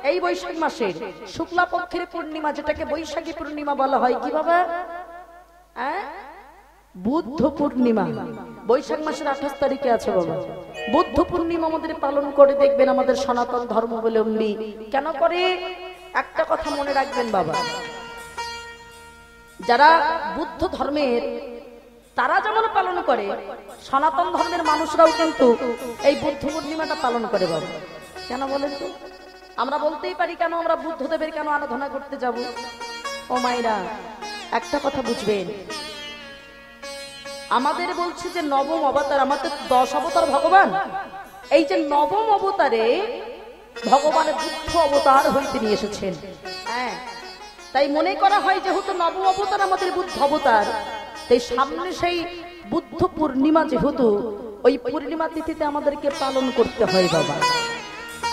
এই বৈশাখ মাসের শুক্লা পক্ষের পূর্ণিমা, যেটাকে বৈশাখী পূর্ণিমা বলা হয়, কি বাবা? বুদ্ধ পূর্ণিমা বৈশাখ মাসের 28 তারিখে আছে বাবা। বুদ্ধ পূর্ণিমা আমাদের পালন করে দেখবেন আমাদের সনাতন ধর্মাবলম্বী কেন করে? একটা কথা মনে রাখবেন বাবা, যারা বুদ্ধ ধর্মের তারা যেমন পালন করে, সনাতন ধর্মের মানুষরাও কিন্তু এই বুদ্ধ পূর্ণিমাটা পালন করে বাবা। কেন বলেন তো? আমরা বলতেই পারি কেন আমরা বুদ্ধদেবের কেন আরাধনা করতে যাব? ও মায়েরা, একটা কথা বুঝবেন, আমাদের বলছে যে নবম অবতার, আমাদের 10 অবতার ভগবান, এই যে নবম অবতারে ভগবান বুদ্ধ অবতার হইতে নিয়ে এসেছেন। হ্যাঁ, তাই মনে করা হয় যেহেতু নবম অবতার আমাদের বুদ্ধ অবতার, তাই সামনে সেই বুদ্ধ পূর্ণিমা, যেহেতু ওই পূর্ণিমা তিথিতে আমাদেরকে পালন করতে হয় বাবা।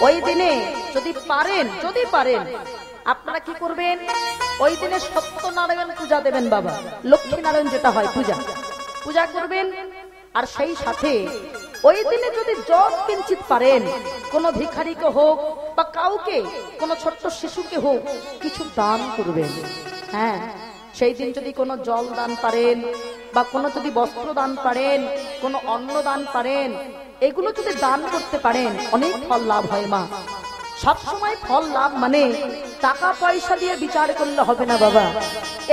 ওই দিনে যদি পারেন আপনারা কি করবেন? ওই দিনে সত্যনারায়ণ পূজা দেবেন বাবা। লক্ষ্মী নারায়ণ যেটা হয় পূজা করবেন। আর সেই সাথে ওই দিনে যদি যত কিঞ্চিত পারেন, কোনো ভিখারিকে হোক বা কাউকে, কোনো ছোট্ট শিশুকে হোক, কিছু দান করবেন। হ্যাঁ, সেই দিন যদি কোনো জল দান পারেন, বা কোনো যদি বস্ত্র দান পারেন, কোনো অন্ন দান পারেন, এগুলো যদি দান করতে পারেন অনেক ফল লাভ হয় মা। সবসময় ফল লাভ মানে টাকা পয়সা দিয়ে বিচার করলে হবে না বাবা,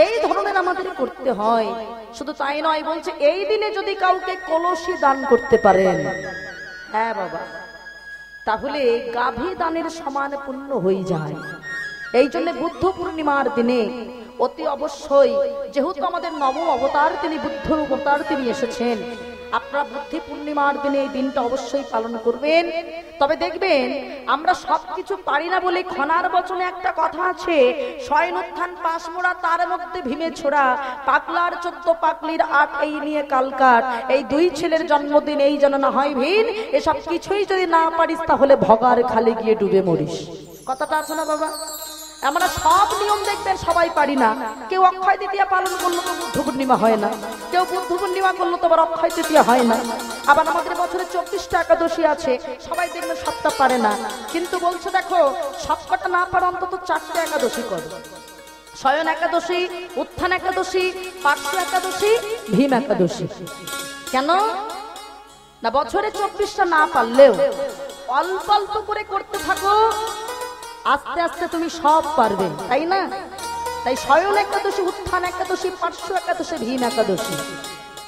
এই ধরনের আমাদের করতে হয়। শুধু তাই নয়, বলছে এই দিনে যদি কাউকে কলসি দান করতে পারেন, হ্যাঁ বাবা, তাহলে গাভী দানের সমান পুণ্য হয়ে যায়। এই জন্য বুদ্ধ পূর্ণিমার দিনে অতি অবশ্যই, যেহেতু আমাদের নবম অবতার তিনি, বুদ্ধ অবতার তিনি এসেছেন, আপনারা বুদ্ধি পূর্ণিমার দিনে এই দিনটা অবশ্যই পালন করবেন। তবে দেখবেন আমরা সবকিছু পারি না বলে খনার বচনে একটা কথা আছে, শয়ন উত্থান পাশ মোড়া, তার মধ্যে ভীমে ছোড়া, পাগলার 14 পাগলির 8, এই নিয়ে কালকাট, এই 2 ছেলের জন্মদিন, এই যেন না হয় ভিন, এসব কিছুই যদি না পারিস তাহলে ভগার খালে গিয়ে ডুবে মরিস। কথাটা আছে না বাবা? আমরা সব নিয়ম দেখবেন সবাই পারি না। কেউ অক্ষয় তৃতীয়া পালন করলো তো বুদ্ধ পূর্ণিমা হয় না, কেউ বুদ্ধ পূর্ণিমা করলো তো আবার অক্ষয় তৃতীয়া হয় না। আবার আমাদের বছরে 24টা একাদশী আছে, সবাই দেখবেন সবটা পারে না। কিন্তু বলছে দেখো, সবকটা না পারে অন্তত 4টে একাদশী করো। শয়ন একাদশী, উত্থান একাদশী, পার্শ্ব একাদশী, ভীম একাদশী। কেন না? বছরে 24টা না পারলেও অল্প অল্প করে করতে থাকো, আস্তে আস্তে তুমি সব পারবে, তাই না? তাই শয়ন একাদশী, উত্থান একাদশী, পার্শ্ব একাদশী, ভীম একাদশী,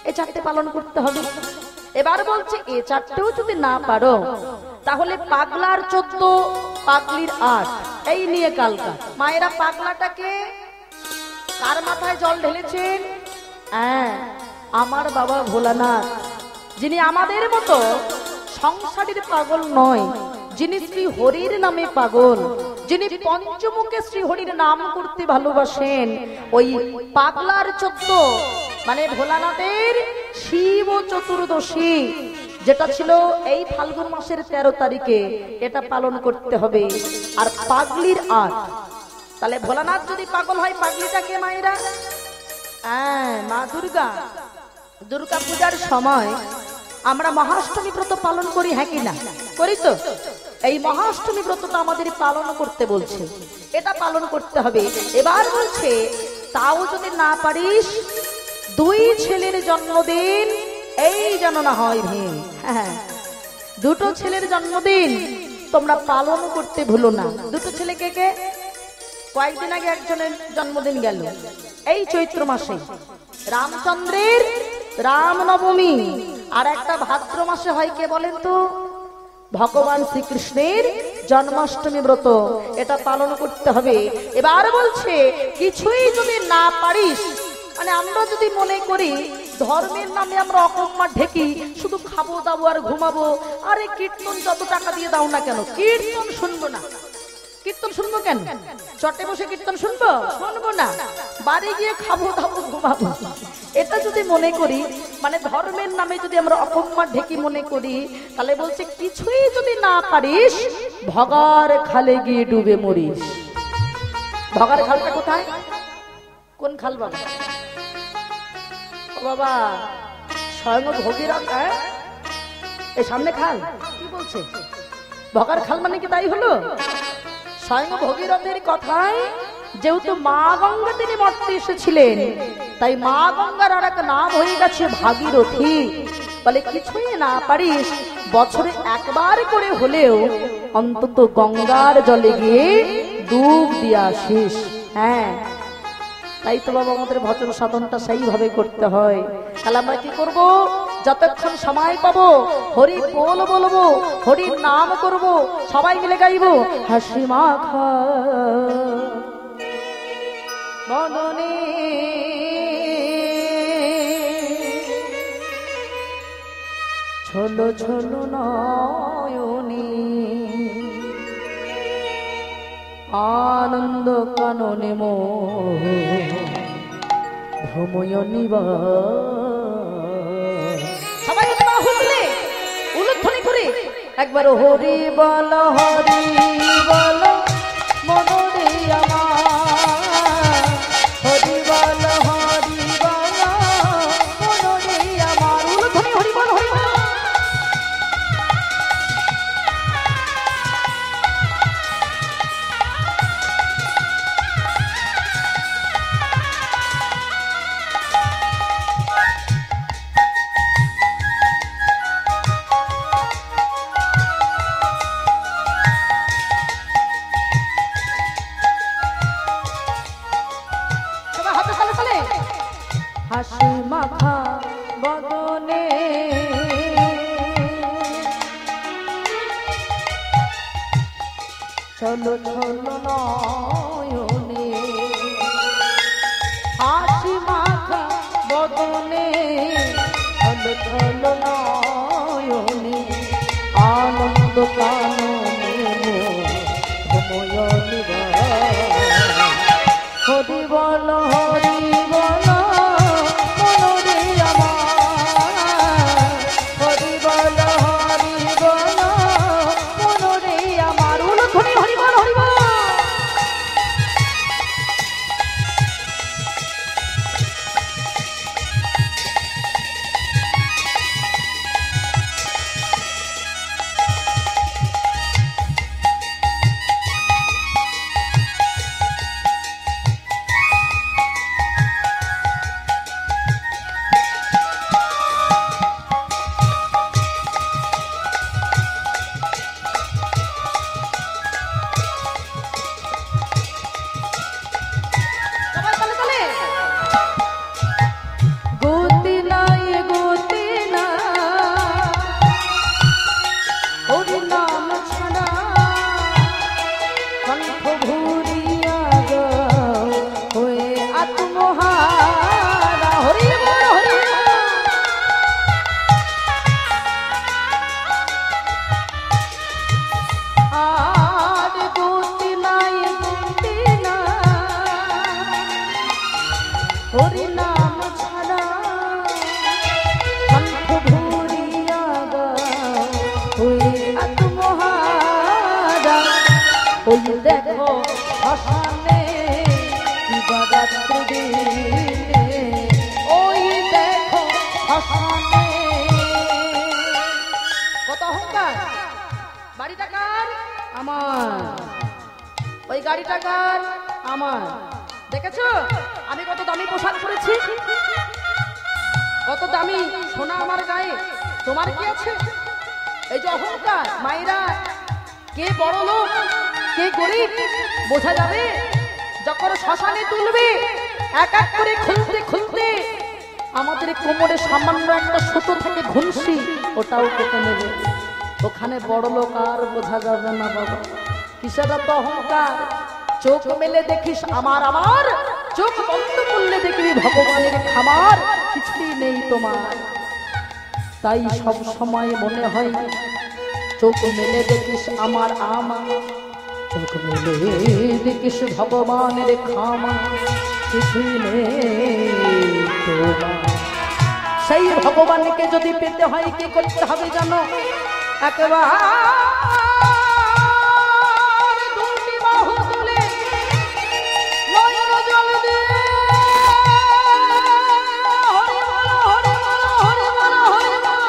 এই 4টে পালন করতে হবে। এবার বলছে এই 4টেও যদি না পারো তাহলে পাগলার 14, পাগলির 8, এই নিয়ে কালকা। মায়েরা, পাগলাটাকে কার মাথায় জল ঢেলেছেন? হ্যাঁ, আমার বাবা ভোলানাথ, যিনি আমাদের মতো সংসারের পাগল নয়, যিনি শ্রী হরির নামে পাগল, যিনি পঞ্চমুখে শ্রী হরির নাম করতে ভালোবাসেন, ওই পাগলার 14 মানে ভোলানাথের শিব চতুর্দশী, যেটা ছিল এই ফাল্গুন মাসের 13 তারিখে, এটা পালন করতে হবে। আর পাগলির 8, তাহলে ভোলানাথ যদি পাগল হয়, পাগলিটাকে মায়েরা, হ্যাঁ, মা দুর্গা। দুর্গা পূজার সময় আমরা মহাষ্টমী ব্রত পালন করি, হ্যাঁ কি না? করি তো। এই মহাষ্টমী ব্রতটা আমাদের পালন করতে বলছে, এটা পালন করতে হবে। এবার বলছে তাও যদি না পারিস, 2 ছেলের জন্মদিন, এই যেন না হয় ভীম। হ্যাঁ, 2টো ছেলের জন্মদিন তোমরা পালন করতে ভুলো না। 2টো ছেলে কে কে? কয়েকদিন আগে একজনের জন্মদিন গেল, এই চৈত্র মাসে রামচন্দ্রের রামনবমী, আর একটা ভাদ্র মাসে হয়, কে বলেন তো? ভগবান শ্রীকৃষ্ণের জন্মাষ্টমী ব্রত, এটা পালন করতে হবে। এবার বলছে কিছুই যদি না পারিস, মানে আমরা যদি মনে করি ধর্মের নামে আমরা অকম্মা ঢেকি, শুধু খাবো দাবো আর ঘুমাবো, আরে কীর্তন যত টাকা দিয়ে দাও না কেন, কীর্তন শুনবো না। কীর্তন শুনবো কেন? চটে বসে কীর্তন শুনবো? শুনবো না। বাড়ি গিয়ে খাবো দাবো ঘুমাবো, এটা যদি মনে করি, মানে ধর্মের নামে যদি আমরা অকম্মা ঢেকি মনে করি, তাহলে বলছে কিছুই যদি না পারিস, ভগার খালে গিয়ে ডুবে মরিস। ভগার খালটা কোথায়? কোন খাল বাবা? ও বাবা, স্বয়ং ভগীরথ, এই সামনে খাল। কি বলছে? ভগার খাল মানে কি তাই হলো? স্বয়ং ভগীরথের কথায় যেহেতু মা গঙ্গা তিনি মরতে এসেছিলেন, তাই মা গঙ্গার আর এক নাম হয়ে গেছে ভাগীরথী। বলে কিছুই না পারিস, বছরে একবার করে হলেও অন্তত গঙ্গার জলে গিয়ে ডুব দিয়ে আসিস। হ্যাঁ, তাই তো বাবা আমাদের ভজন সাধনটা সেইভাবে করতে হয়। তাহলে আমরা কি করব? যতক্ষণ সময় পাবো হরি বল বলবো, হরির নাম করব, সবাই মিলে গাইবো হাসি মাখা বদনে ছোলো ছোলো নয়নে আনন্দ কাননে মোহ ভ্রময় নিবা। সবাই বাহু তুলে উলুধ্বনি করে একবার হরি বল মনরে আমার, হরি বল মনরে আমার। উলুধ্বনি হরি বল হরি বল। হাসি মাখা বদনে চলো চলো নয়নে, হাসি মাখা বদনে চলো চলো নয়নে আনন্দ কাননে ভ্রময় নিবা। হরি বল মনরে আমার, হরি বল মনরে আমার। উলুধ্বনি হরি বল হরি বল। ওই দেখো শ্মশানে দিবারাত্রি দিনে, ওই দেখো শ্মশানে। কত অহংকার! বাড়িটা কার? আমার। ওই গাড়িটা কার? আমার। দেখেছো আমি কত দামি পোশাক পরেছি, কত দামি সোনা আমার গায়ে, তোমার কি আছে? এই যে অহংকার। মায়েরা কে বড় লোক কে গরিব বোঝা যাবে যখন শ্মশানে তুলবে। এক এক করে খুলতে খুলতে আমাদের কোমরে সামান্য একটা সুতো থাকে ঘুনসি, ওটাও কেটে নেবে। ওখানে বড় লোক আর বোঝা যাবে না বাবা। কিসের তো অহংকার? চোখ মেলে দেখিস আমার আমার, চোখ বন্ধ করলে দেখবি ভগবানের খামার, কিছুই নেই তোমার। তাই সব সময় মনে হয় চোখ মেলে দেখিস আমার আমার, চোখ মেলে দেখিস ভগবানের খামা, কিছুই নেই তোমার। সেই ভগবানকে যদি পেতে হয় কি করতে হবে জানো? একবার দুটি বাহু তুলে নয়ন জল দিয়ে হরি বল হরি বল হরি বল হরি বল।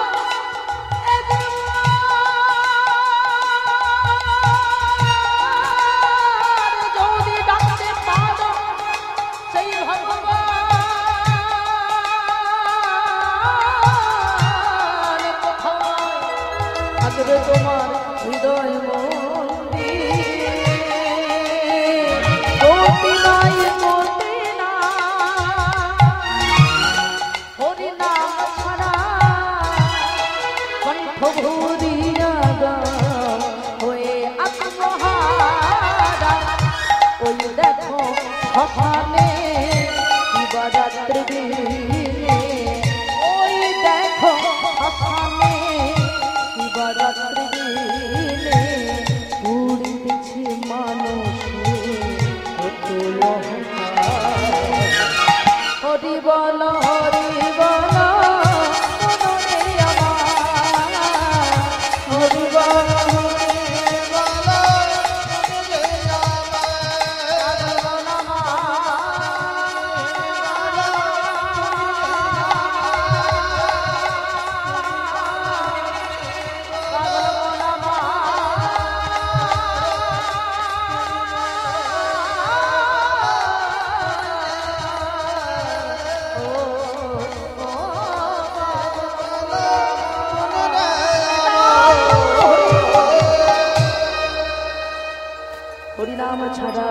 হরিনাম ছাড়া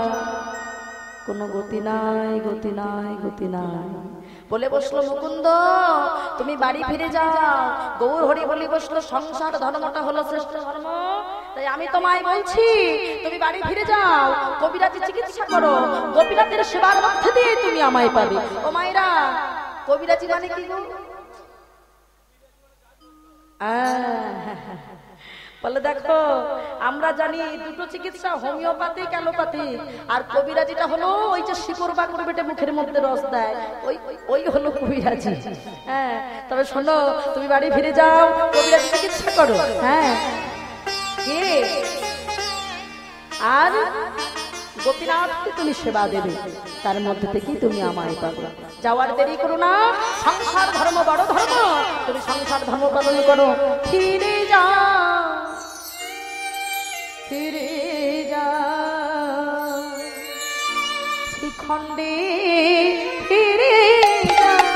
কোনো গতি নাই, গতি নাই, গতি নাই। বলে বসলো মুকুন্দ তুমি বাড়ি ফিরে যাও। গৌর হরি বলি বসলো সংসার ধর্মটা হলো শ্রেষ্ঠ ধর্ম, তাই আমি তোমায় বলছি তুমি বাড়ি ফিরে যাও, কবিরাজি চিকিৎসা করো, গোপীনাথের সেবার মধ্যে দিয়ে তুমি আমায় পাবে। ও মায়েরা, কবিরাজি মানে কি গো? বলে দেখো আমরা জানি দুটো চিকিৎসা, হোমিওপ্যাথিক অ্যালোপ্যাথিক, আর কবিরাজিটা হলো ওই যে শিকড় বাকড় বেটে মুখের মধ্যে রস দেয়, ওই ওই হলো কবিরাজি। হ্যাঁ, তবে শোনো তুমি বাড়ি ফিরে যাও, কবিরাজি চিকিৎসা করো। হ্যাঁ, কে আর গোপীনাথকে তুমি সেবা দেবে, তার মধ্যে থেকেই তুমি আমায় পাবে। যাওয়ার দেরি করো না, সংসার ধর্ম বড় ধর্ম, তুমি সংসার ধর্ম পালন করো। ফিরে যাও, ফিরে যাও শ্রীখণ্ডে, ফিরে যাও।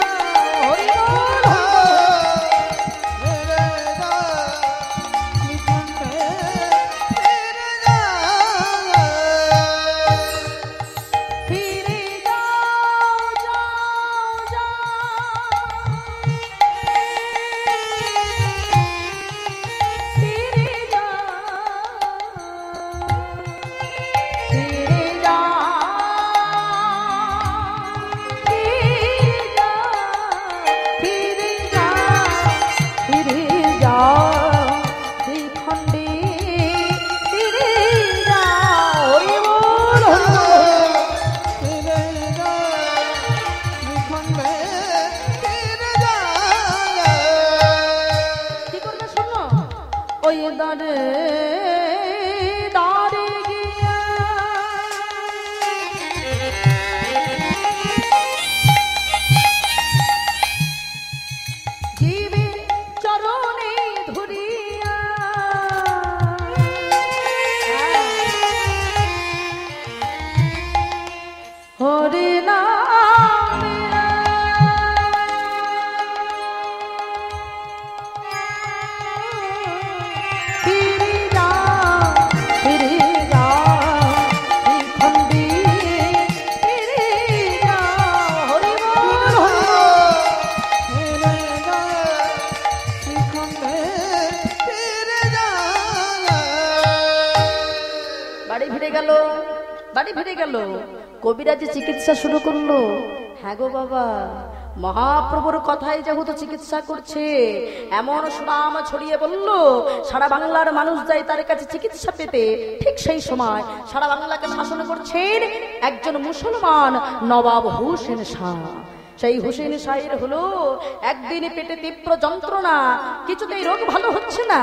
কবিরাজি চিকিৎসা শুরু করলো। হ্যাঁ গো বাবা, মহাপ্রভুর কথাই যেহেতু চিকিৎসা করছে, এমন সুনাম ছড়িয়ে বলল সারা বাংলার মানুষ যায় তার কাছে চিকিৎসা পেতে। ঠিক সেই সময় সারা বাংলাকে শাসন করছেন একজন মুসলমান নবাব হোসেন শাহ। সেই হোসেন শাহের হলো একদিন পেটে তীব্র যন্ত্রণা, কিছুতেই রোগ ভালো হচ্ছে না।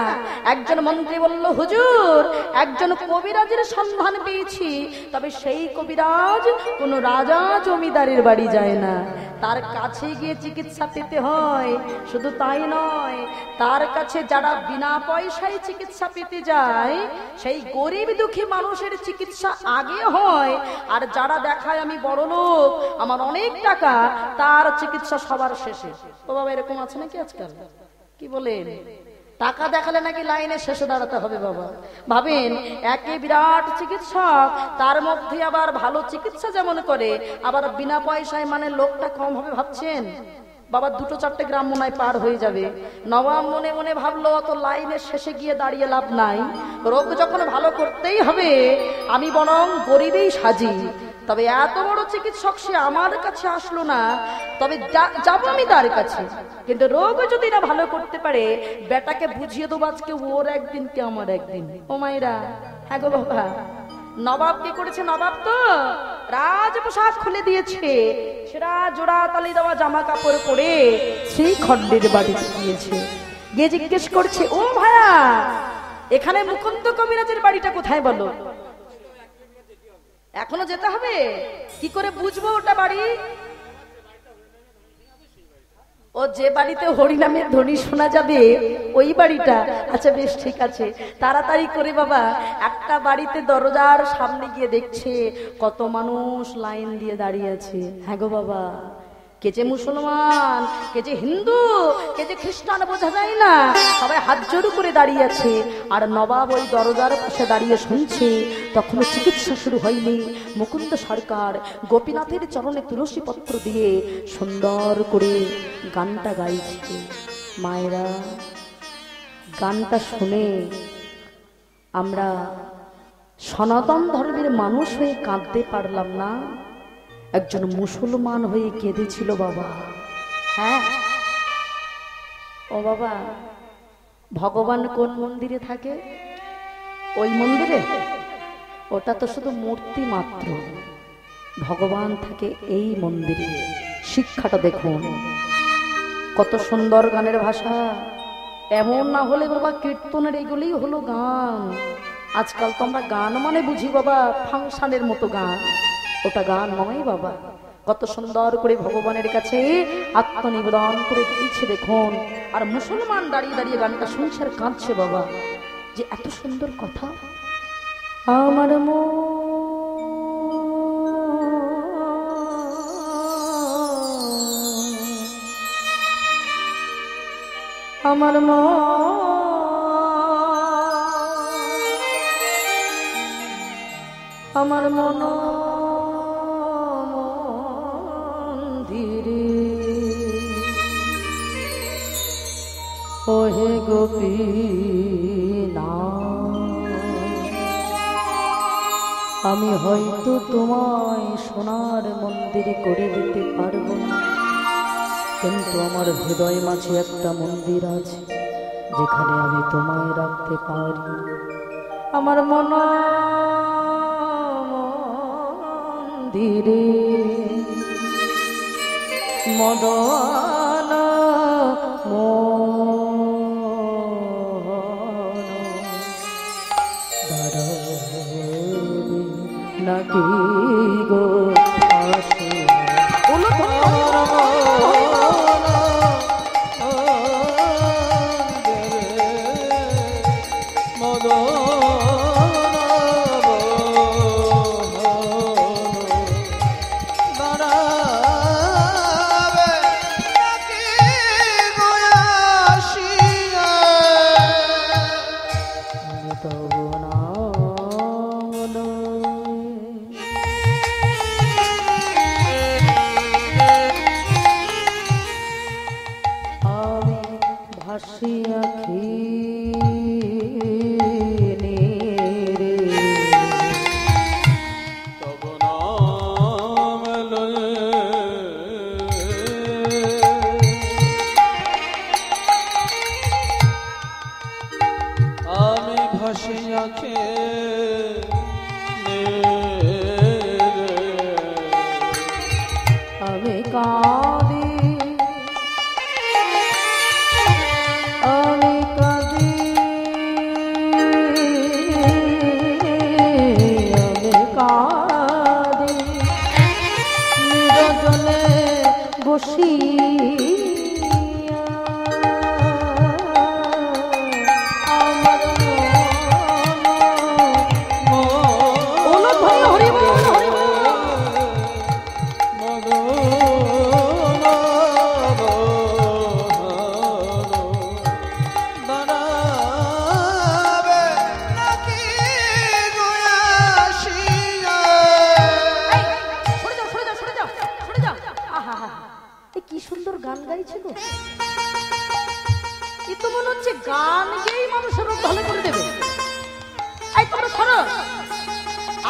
একজন মন্ত্রী বলল, হুজুর একজন কবিরাজের সন্ধান পেয়েছি, তবে সেই কবিরাজ কোন রাজা জমিদারের বাড়ি যায় না, তার কাছে গিয়ে চিকিৎসা পেতে হয়। শুধু তাই নয়, তার কাছে যারা বিনা পয়সায় চিকিৎসা পেতে যায় সেই গরিব দুঃখী মানুষের চিকিৎসা আগে হয়, আর যারা দেখায় আমি বড় লোক, আমার অনেক টাকা, তার চিকিৎসা সবার শেষে। ও বাবা, এরকম আছে নাকি আজকাল? কি বলেন? টাকা দেখালে নাকি লাইনে শেষে দাঁড়াতে হবে বাবা। ভাবেন, একে বিরাট চিকিৎসক, তার মধ্যে আবার ভালো চিকিৎসা যেমন করে, আবার বিনা পয়সায়, মানে লোকটা কম হবে ভাবছেন? বাবা 2-4টে গ্রাম মনে হয় পার হয়ে যাবে। নবাব মনে মনে ভাবলো অত লাইনের শেষে গিয়ে দাঁড়িয়ে লাভ নাই, রোগ যখন ভালো করতেই হবে আমি বরং গরিবেই সাজি। তবে এত বড় চিকিৎসক সে আমার কাছে আসলো না, তবে যাবো আমি তার কাছে, কিন্তু রোগ যদি না ভালো করতে পারে বেটাকে বুঝিয়ে দেবো আজকে ওর একদিন কে আমার একদিন। ও মায়েরা, হ্যাঁ গো বাবা, নবাব কি করেছে? নবাব তো রাজ পোশাক খুলে দিয়েছে, সেরা জোড়া তালি দেওয়া জামা কাপড় পরে শ্রীখণ্ডের বাড়িতে গিয়েছে। গিয়ে জিজ্ঞেস করছে, ও ভাইয়া এখানে মুকুন্দ কবিরাজের বাড়িটা কোথায় বলো? এখনো যেতে হবে? কি করে বুঝবো ওটা বাড়ি? ও যে বাড়িতে হরিনামের ধ্বনি শোনা যাবে ওই বাড়িটা? আচ্ছা বেশ, ঠিক আছে। তাড়াতাড়ি করে বাবা একটা বাড়িতে দরজার সামনে গিয়ে দেখছে কত মানুষ লাইন দিয়ে দাঁড়িয়ে আছে। হ্যাঁ গো বাবা, কে যে মুসলমান, কে যে হিন্দু, কে যে খ্রিস্টান বোঝা যায় না, সবাই হাত জোড় করে দাঁড়িয়ে আছে। আর নবাব ওই দরজার পাশে দাঁড়িয়ে শুনছে। তখনও চিকিৎসা শুরু হয়নি। মুকুন্দ সরকার গোপীনাথের চরণে তুলসী পত্র দিয়ে সুন্দর করে গানটা গাইছে। মায়েরা, গানটা শুনে আমরা সনাতন ধর্মের মানুষ হয়ে কাঁদতে পারলাম না, একজন মুসলমান হয়ে কেঁদেছিল বাবা। হ্যাঁ ও বাবা, ভগবান কোন মন্দিরে থাকে? ওই মন্দিরে? ওটা তো শুধু মূর্তি মাত্র। ভগবান থাকে এই মন্দিরে। শিক্ষাটা দেখুন, কত সুন্দর গানের ভাষা। এমন না হলে বাবা কীর্তনের এগুলোই হলো গান। আজকাল তো আমরা গান মানে বুঝি বাবা ফাংশনের মতো গান, ওটা গান নয় বাবা। কত সুন্দর করে ভগবানের কাছে আত্মনিবেদন করে দিয়েছে দেখুন। আর মুসলমান দাঁড়িয়ে দাঁড়িয়ে গানটা শুনছে আর কাঁদছে বাবা, যে এত সুন্দর কথা। আমার আমার আমার মন মন্দিরে ওহে গোপীনা, আমি হয়তো তোমায় সোনার মন্দির করে দিতে পারবো না, কিন্তু আমার হৃদয় মাঝে একটা মন্দির আছে যেখানে আমি তোমায় রাখতে পারি। আমার মন মন্দিরে মদন নাকি গো আসে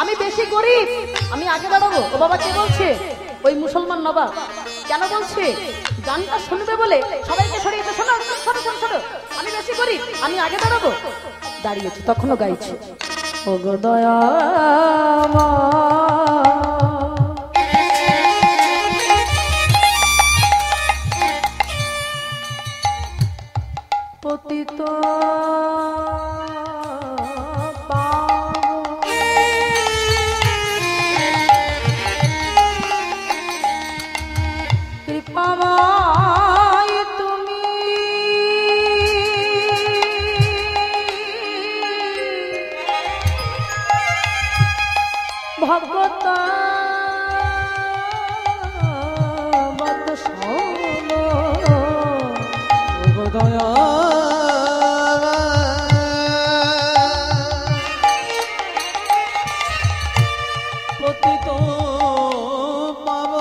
আমি বেশি গরিব, আমি আগে দাঁড়াবো। ও বাবা কে বলছে? ওই মুসলমান নবাব। কেন বলছে? গানটা শুনবে বলে সবাইকে সরিয়ে শোনো শোনো শোনো শোনো, আমি বেশি গরিব, আমি আগে দাঁড়াবো। দাঁড়িয়েছে, তখনও গাইছে ও গো দয়া পতিত ভগত শোনো দয়া পতিত পাব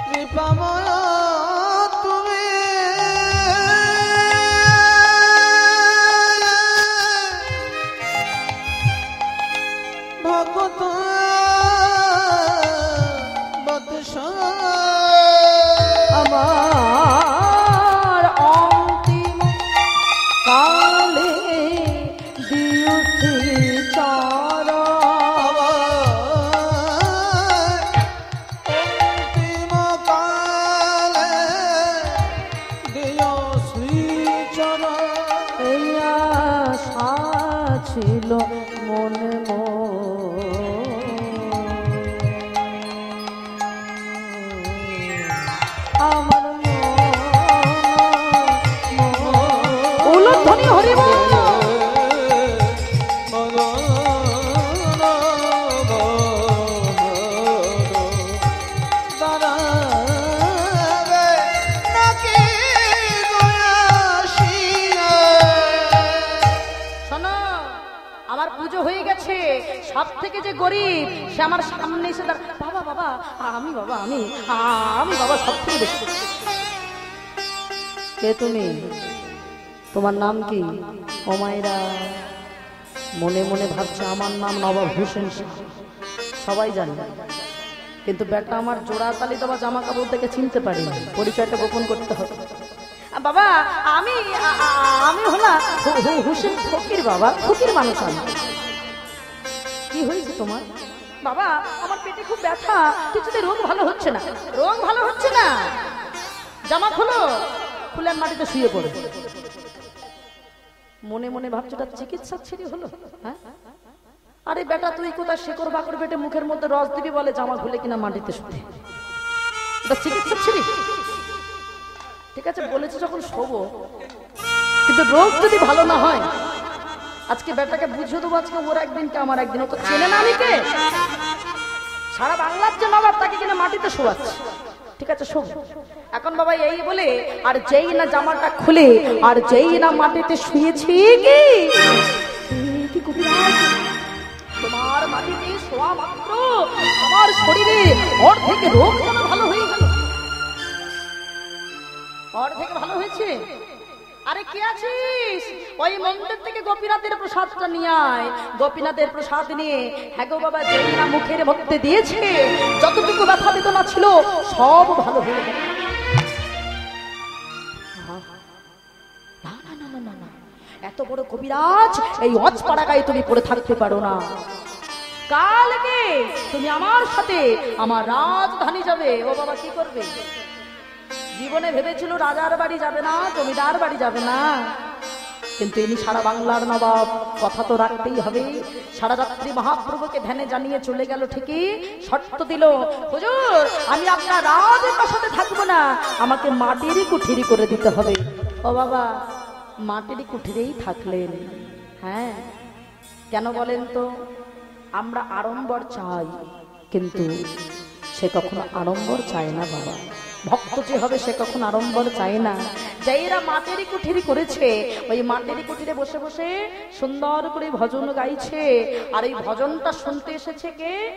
কৃপাময় তুমি ভগত আমার অন্তিম কালে দিয়েছি চার অন্তিম কালে দিও শ্রীচর এই আশা ছিল মনে আমার উলধ্বনি হরিবল আমার পুজো হয়ে গেছে সব থেকে যে গরিব সে আমার সামনে এসে বাবা বাবা আমি বাবা আমি বাবা সব থেকে বেশি কে তুমি তোমার নাম কি ও মায়েরা মনে মনে ভাবছে আমার নাম নবাব হোসেন শাহ সবাই জানে কিন্তু বেটা আমার জোড়া তালি দেওয়া জামা কাপড় থেকে চিনতে পারি পরিচয়টা গোপন করতে হবে বাবা আমি হলাম হোসেন ফকির বাবা ফকির মানুষ আমি কি হয়েছে তোমার বাবা আমার পেটে খুব ব্যথা কিছুতে রোগ ভালো হচ্ছে না জামা খোলো খুলে মাটিতে শুয়ে পড়ে মনে মনে ভাবছো এটা চিকিৎসা ছিঁড়ি হলো হ্যাঁ আরে বেটা তুই কোথায় শেকড় বাকড় বেটে মুখের মধ্যে রস দিবি বলে জামা খুলে কিনা মাটিতে শুতে এটা চিকিৎসা ছিঁড়ি ঠিক আছে বলেছি যখন শোবো কিন্তু রোগ যদি ভালো না হয় আজকে বেটাকে বুঝিয়ে দেবো আজকে ওর একদিন কে আমার একদিন ও তো চেনে না আমি কে সারা বাংলার যে নবাব তাকে কিনা মাটিতে শোয়াচ্ছে ঠিক আছে শোভ এখন বাবা এই বলে আর যেই না জামাটা খুলে আর যেই না মাটিতে শুয়েছি কি তোমার মাটিতে শোয়া মাত্র আমার শরীরে অর্ধেক রোগ যেন ভালো হয়ে গেল অর্ধেক ভালো হয়েছে আরে কে আছিস ওই মন্দির থেকে গোপীনাথের প্রসাদটা নিয়ে আয় গোপীনাথের প্রসাদ নিয়ে হ্যাঁ গো বাবা যেই না মুখের মধ্যে দিয়েছে যতটুকু ব্যথা বেদনা ছিল সব ভালো হয়ে গেল না এত বড় কবিরাজ এই অজপাড়া গায়ে তুমি পড়ে থাকতে পারো না কালকে তুমি আমার সাথে আমার রাজধানী যাবে ও বাবা কি করবে জীবনে ভেবেছিল রাজার বাড়ি যাবে না জমিদার বাড়ি যাবে না কিন্তু ইনি সারা বাংলার নবাব কথা তো রাখতেই হবে সারা রাত্রি মহাপ্রভুকে ধ্যানে জানিয়ে চলে গেল ঠিকই শর্ত দিল হুজুর আমি আপনার রাজের সাথে থাকবো না আমাকে মাটিরই কুঠিরি করে দিতে হবে ও বাবা মাটিরই কুঠিরেই থাকলেন হ্যাঁ কেন বলেন তো আমরা আড়ম্বর চাই কিন্তু সে কখনো আড়ম্বর চায় না বাবা ভক্ত যে হবে সে কখন আড়ম্বর চায় না যাইরা মাটিরই কুঠিরি করেছে ওই মাটিরই কুঠিরে বসে বসে সুন্দর করে ভজন গাইছে আর এই ভজনটা শুনতে এসেছে কে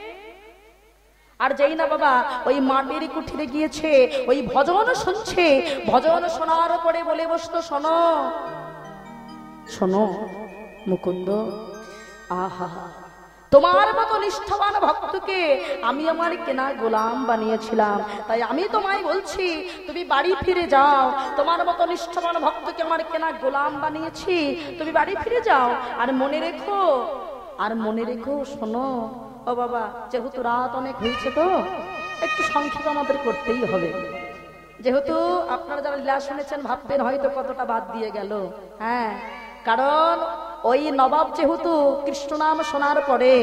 আর যেই না বাবা ওই মাটিরই কুঠিরে গিয়েছে ওই ভজন শুনছে ভজন শোনার পরে বলে বসতো শোনো শোনো মুকুন্দ আহা তোমার মতো নিষ্ঠবান ভক্তকে আমি আমার কেনা গোলাম বানিয়েছিলাম তাই আমি তোমায় বলছি তুমি বাড়ি ফিরে যাও তোমার মতো নিষ্ঠবান ভক্তকে আমার কেনা গোলাম বানিয়েছি তুমি বাড়ি ফিরে যাও আর মনে রেখো শোনো ও বাবা যেহেতু রাত অনেক হয়েছে তো একটু সংক্ষেপ আমাদের করতেই হবে যেহেতু আপনারা যারা লীলা শুনেছেন ভাববেন হয়তো কতটা বাদ দিয়ে গেল হ্যাঁ কারণ ওই নবাব যেহেতু কৃষ্ণ নাম শোনার পরে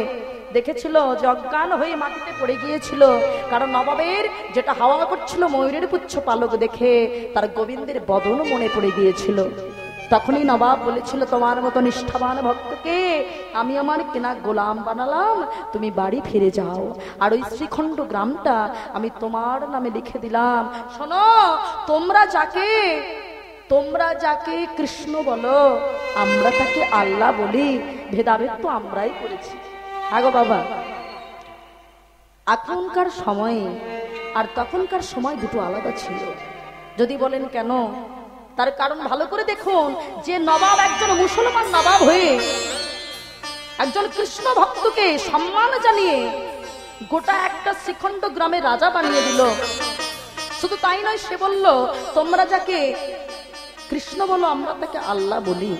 দেখেছিল যে অজ্ঞান হয়ে মাটিতে পড়ে গিয়েছিল কারণ নবাবের যেটা হাওয়া করছিল ময়ূরের পুচ্ছ পালক দেখে তার গোবিন্দের বদন মনে পড়ে গিয়েছিল তখনই নবাব বলেছিল, তোমার মতো নিষ্ঠাবান ভক্তকে আমি আমার কেনা গোলাম বানালাম, তুমি বাড়ি ফিরে যাও, আর ওই শ্রীখণ্ড গ্রামটা আমি তোমার নামে লিখে দিলাম। শোনো, তোমরা যাকে কৃষ্ণ বলো, আমরা তাকে আল্লাহ বলি, ভেদাভেদ তো আমরাই করেছি। আগো বাবা, এখনকার সময়ে আর তখনকার সময় দুটো আলাদা ছিল। যদি বলেন কেন, তার কারণ ভালো করে দেখুন। যে নবাব একজন মুসলমান নবাব হয়ে একজন কৃষ্ণ ভক্তকে সম্মান জানিয়ে গোটা একটা শ্রীখণ্ড গ্রামে রাজা বানিয়ে দিল। শুধু তাই নয়, সে বলল, তোমরা যাকে কৃষ্ণ বলো, আমরা তাকে আল্লাহ বলি।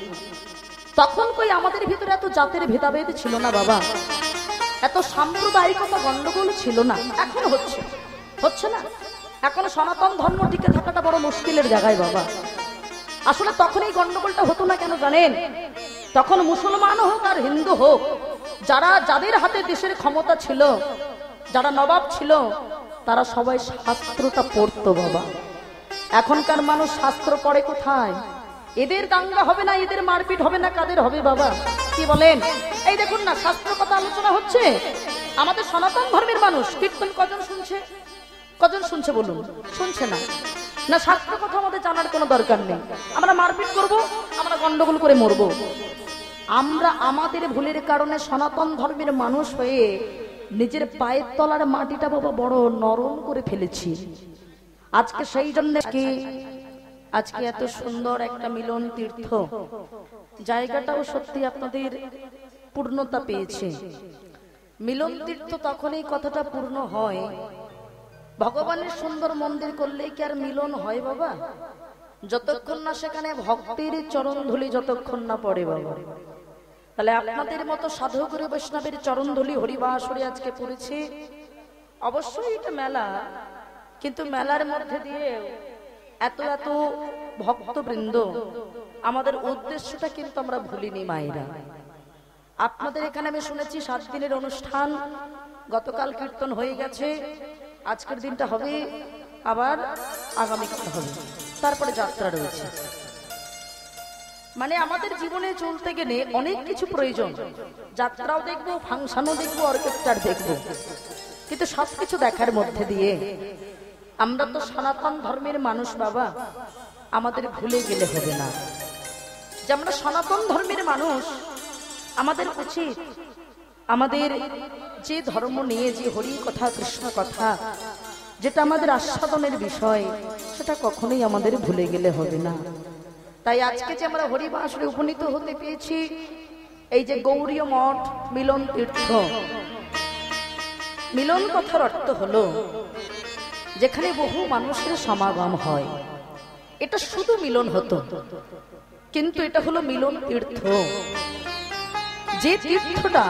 তখন কই আমাদের ভিতরে এত জাতের ভেদাভেদ ছিল না বাবা, এত সাম্প্রদায়িকতা গন্ডগোল ছিল না। এখন হচ্ছে না। এখন সনাতন ধর্ম টিকে থাকাটা বড় মুশকিলের জায়গায় বাবা। আসলে তখন এই গন্ডগোলটা হতো না কেন জানেন? তখন মুসলমান হোক আর হিন্দু হোক, যাদের হাতে দেশের ক্ষমতা ছিল, যারা নবাব ছিল, তারা সবাই শাস্ত্রটা পড়তো বাবা। এখনকার মানুষ শাস্ত্র পড়ে কোথায়? এদের দাঙ্গা হবে না, এদের মারপিট হবে না, কাদের হবে বাবা? কি বলেন? এই দেখুন না, শাস্ত্র কথা আলোচনা হচ্ছে। আমাদের সনাতন ধর্মের মানুষ কীর্তন কজন শুনছে বলুন? শুনছে না। না, শাস্ত্র কথা আমাদের জানার কোনো দরকার নেই। আমরা মারপিট করব, আমরা গন্ডগোল করে মরব। আমরা আমাদের ভুলের কারণে সনাতন ধর্মের মানুষ হয়ে নিজের পায়ের তলার মাটিটা বাবা বড় নরম করে ফেলেছি। আজকে সেই জন্য আজকে এত সুন্দর একটা মিলন তীর্থ, জায়গাটাও সত্যি আপনাদের পূর্ণতা পেয়েছে। মিলন তীর্থ তখনই কথাটা পূর্ণ হয়, ভগবানের সুন্দর মন্দির করলেই কি আর মিলন হয় বাবা? যতক্ষণ না সেখানে ভক্তির চরণ ধুলি যতক্ষণ না পড়ে বাবা। তাহলে আপনাদের মতো সাধু গুরু বৈষ্ণবের চরণ ধুলি হরিবাসরে আজকে পড়েছে। অবশ্যই এটা মেলা, কিন্তু মেলার মধ্যে দিয়ে এত এত ভক্তবৃন্দ, আমাদের উদ্দেশ্যটা কিন্তু আমরা ভুলিনি মায়েরা। আপনাদের এখানে আমি শুনেছি 7 দিনের অনুষ্ঠান, গতকাল কীর্তন হয়ে গেছে, আজকের দিনটা হবে, আবার আগামীকাল হবে, তারপরে যাত্রা রয়েছে। মানে আমাদের জীবনে চলতে গেলে অনেক কিছু প্রয়োজন। যাত্রাও দেখবো, ফাংশনও দেখবো, অর্কেস্ট্রার দেখবো, কিন্তু সবকিছু দেখার মধ্যে দিয়ে আমরা তো সনাতন ধর্মের মানুষ বাবা, আমাদের ভুলে গেলে হবে না যে আমরা সনাতন ধর্মের মানুষ। আমাদের উচিত আমাদের যে ধর্ম নিয়ে, যে হরি কথা, কৃষ্ণ কথা, যেটা আমাদের আস্বাদনের বিষয়, সেটা কখনোই আমাদের ভুলে গেলে হবে না। তাই আজকে যে আমরা হরিবাসরে উপনীত হতে পেরেছি, এই যে গৌরীয় মঠ মিলন তীর্থ, মিলন কথার অর্থ হলো যেখানে বহু মানুষের সমাগম হয়। এটা শুধু মিলন হতো, কিন্তু এটা হলো মিলন তীর্থ। যে তীর্থটা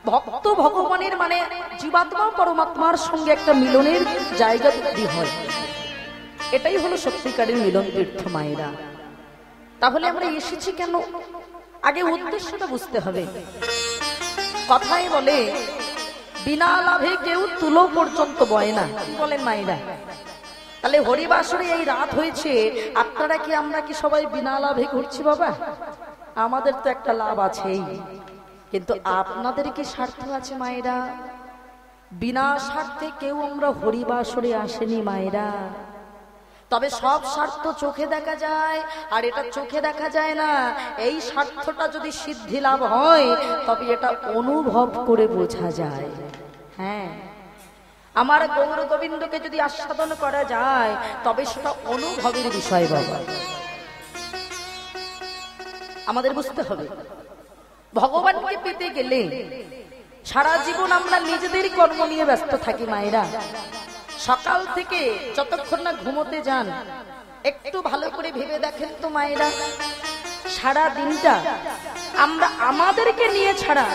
ভক্ত ভগবানের মানে জীবাত্মা পরমাত্মার সঙ্গে একটা মিলনের জায়গা তৈরি হয়, এটাই হলো সত্যিকারের মিলন তীর্থ মায়েরা। তাহলে আমরা এসেছি কেন? আগে উদ্দেশ্যটা বুঝতে হবে। কথায় বলে, বিনা লাভে কেউ তুলো পর্যন্ত বয় না, বলেন মায়েরা। তাহলে হরিবাসরে এই রাত হয়েছে, আপনারা কি আমরা কি সবাই বিনা লাভে ঘুরছি বাবা? আমাদের তো একটা লাভ আছেই, কিন্তু আপনাদের কি স্বার্থ আছে মায়েরা? বিনা স্বার্থে কেউ আমরা হরিবাসরে আসেনি মায়েরা। তবে সব স্বার্থ চোখে দেখা যায়, আর এটা চোখে দেখা যায় না। এই স্বার্থটা যদি সিদ্ধি লাভ হয়, তবে এটা অনুভব করে বোঝা যায়। হ্যাঁ, আমার গৌর গোবিন্দকে যদি আস্বাদন করা যায়, তবে সেটা অনুভবের বিষয় বাবা। আমাদের বুঝতে হবে, ভগবানকে পেতে গেলে সারা জীবন আমরা নিজেদের কর্ম নিয়ে ব্যস্ত থাকি মায়েরা। সকাল থেকে যতক্ষণ না ঘুমোতে যান, একটু ভালো করে ভেবে দেখেন তো মায়েরা, সারা দিনটা আমরা আমাদেরকে নিয়ে ছাড়া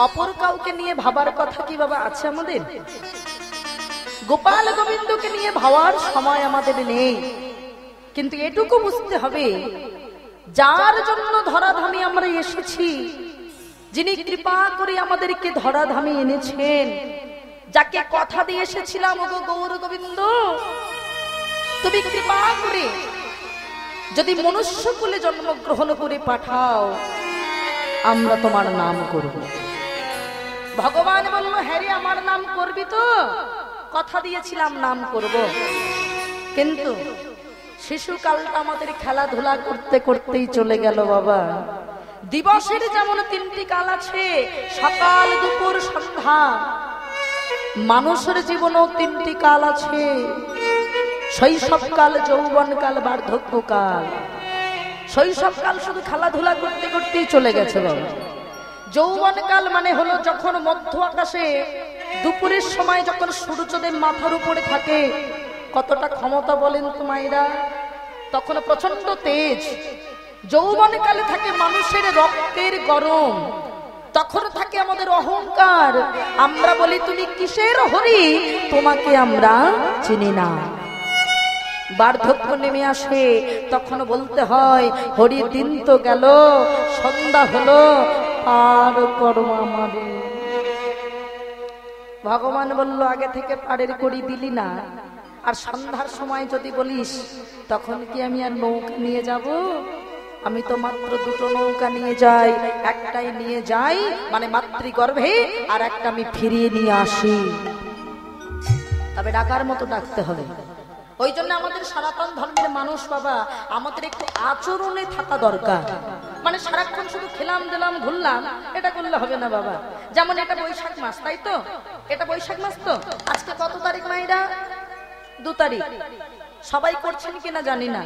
অপর কাউকে নিয়ে ভাবার কথা কি বাবা আছে আমাদের? গোপাল গোবিন্দকে নিয়ে ভাবার সময় আমাদের নেই। কিন্তু এটুকু বুঝতে হবে, যার জন্য ধরাধামে আমরা এসেছি, যিনি কৃপা করে আমাদেরকে ধরাধামে এনেছেন, যাকে কথা দিয়ে এসেছিলাম, ওগো গৌর গোবিন্দ তুমি কৃপা করে যদি মনুষ্যকুলে জন্মগ্রহণ করে পাঠাও আমরা তোমার নাম করব। ভগবান বলল, হ্যাঁ রে, আমার নাম করবি তো? কথা দিয়েছিলাম নাম করব। কিন্তু শিশুকালটা আমাদের খেলাধুলা করতে করতেই চলে গেল বাবা। দিবসের যেমন 3টি কাল আছে, সকাল, দুপুর, সন্ধ্যা, মানুষের জীবনেও 3টি কাল আছে, শৈশবকাল, যৌবনকাল, বার্ধক্যকাল। শৈশবকাল শুধু খেলাধুলা করতে করতেই চলে গেছে বাবা। যৌবনকাল মানে হলো যখন মধ্য আকাশে দুপুরের সময় যখন সূর্যদেব মাথার উপরে থাকে, কতটা ক্ষমতা বলেন তো মায়েরা, তখন প্রচন্ড তেজ। যৌবনকালে থাকে মানুষের রক্তের গরম, তখন থাকে আমাদের অহংকার। আমরা বলি, তুমি কিসের হরি, তোমাকে আমরা চিনি না। বার্ধক্য নেমে আসে, তখন বলতে হয়, হরি দিন তো গেল, সন্ধ্যা হলো, পার করো আমারে। ভগবান বলল, আগে থেকে পারের করি দিলি না, আর সন্ধ্যার সময় যদি বলিস, তখন কি আমি আর নৌকা নিয়ে যাব? আমি তো মাত্র 2টো নৌকা নিয়ে যাই, একটাই নিয়ে যাই মানে মাতৃগর্ভে, আর একটা আমি ফিরিয়ে নিয়ে আসি। তবে ডাকার মতো ডাকতে হবে। ওই জন্য আমাদের সনাতন ধর্মের মানুষ বাবা, আমাদের একটু আচরণে থাকা দরকার। মানে সারাক্ষণ শুধু খেলাম দিলাম ঘুরলাম, এটা করলে হবে না বাবা। যেমন এটা বৈশাখ মাস, তাই তো? এটা বৈশাখ মাস তো। আজকে কত তারিখ মাইরা? 2 তারিখ। সবাই করছেন কিনা জানি না।